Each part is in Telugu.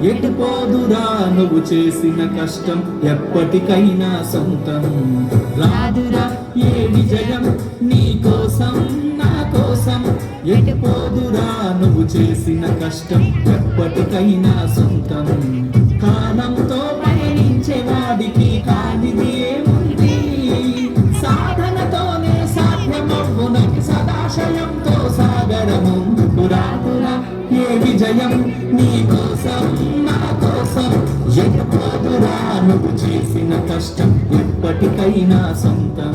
ఎటుపోదురా నువ్వు చేసిన కష్టం ఎప్పటికైనా సొంతం. రాదురా ఏ విజయం నీ కోసం నా కోసం, ఎటుపోదురా నువ్వు చేసిన కష్టం ఎప్పటికైనా సొంతం. కాలంతో పయనించే వాడికి కానిది ఏముంది, సాధనతోనే సాధ్యమవ్వునని సదాశయంతో సాగర ముందుకు రాదురా ఏ విజయం నీ కోసం నా కోసం, ఎటుపోదురా నువ్వు చేసిన కష్టం ఎప్పటికైనా సొంతం.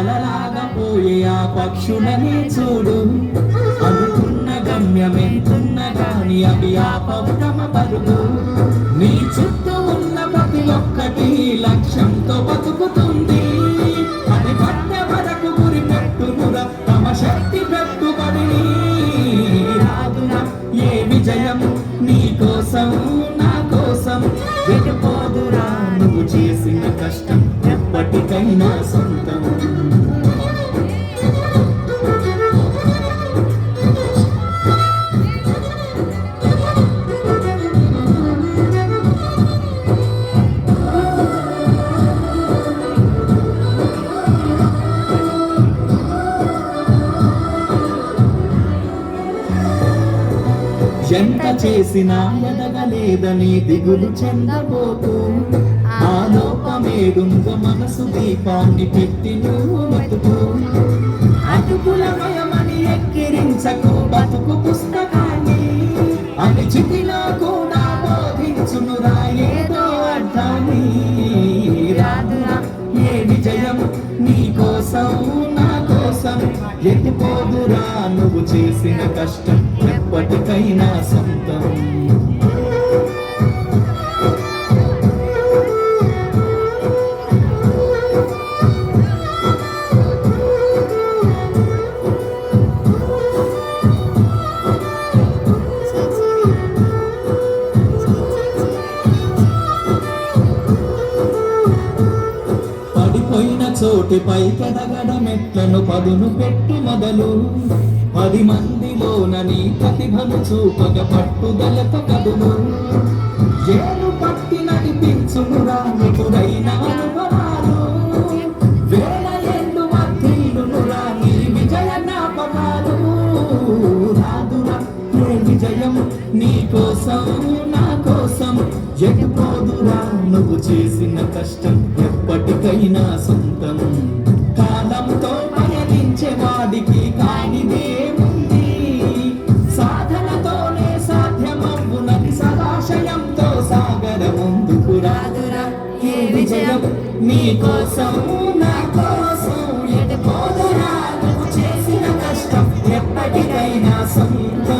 అలలాగా పోయే ఆ పక్షులని చూడు, అనుకున్న గమ్యమెంతున్న గాని అవి ఆపవటమ పరుగు. నీ చుట్టూ ఉన్న ప్రతి ఒక్కటి లక్ష్యంతో బతుకుతుంది, అది పట్టె వరకు గురి పెట్టునురా తమ శక్తి పెట్టుబడిని. రాదురా ఏ విజయం నీ కోసం నా కోసం, ఎటుపోదురా నువ్వు చేసిన కష్టం ఎప్పటికైనా సొంతం. ఎంత చేసినా ఎదగలేదని దిగులు చెందబోతూ, ఆ లోపమేడుందో మనసు దీపాన్ని పెట్టి నువ్వు బతుకు. అటుకులమయమని ఎక్కిరించకు బతుకు పుస్తకాన్ని, అది చితిలో కూడా బోధించునురా ఏదో అర్థాన్ని. రాదురా ఏ విజయం నీ కోసం నా కోసం, ఎటుపోదురా నువ్వు చేసిన కష్టం ఎప్పటికైనా సొంతం. పడిపోయిన చోటిపై కెదగడ మెట్లను పదును పెట్టు మొదలు, 10 మందిలోన నీ ప్రతిభను చూపగ పట్టుదలతో కదులు. ఏలు పట్టి నడిపించునురా ఎదురైన అనుభవాలు, వేల ఏళ్ళు వర్ధిల్లునురా నీ విజయ జ్ఞాపకాలు. రాదురా ఏ విజయం నీ కోసం నా కోసం, ఎటుపోదురా నువ్వు చేసిన కష్టం ఎప్పటికైనా సొంతం. కాలంతో పయనించే వాడికి కానిది ఏముంది, సాధనతోనే సాధ్యమవ్వునని సదాశయంతో సాగర ముందుకు. రాదురా ఏ విజయం నీ కోసం నా కోసం, ఎటుపోదురా నువ్వు చేసిన కష్టం ఎప్పటికైనా సొంతం.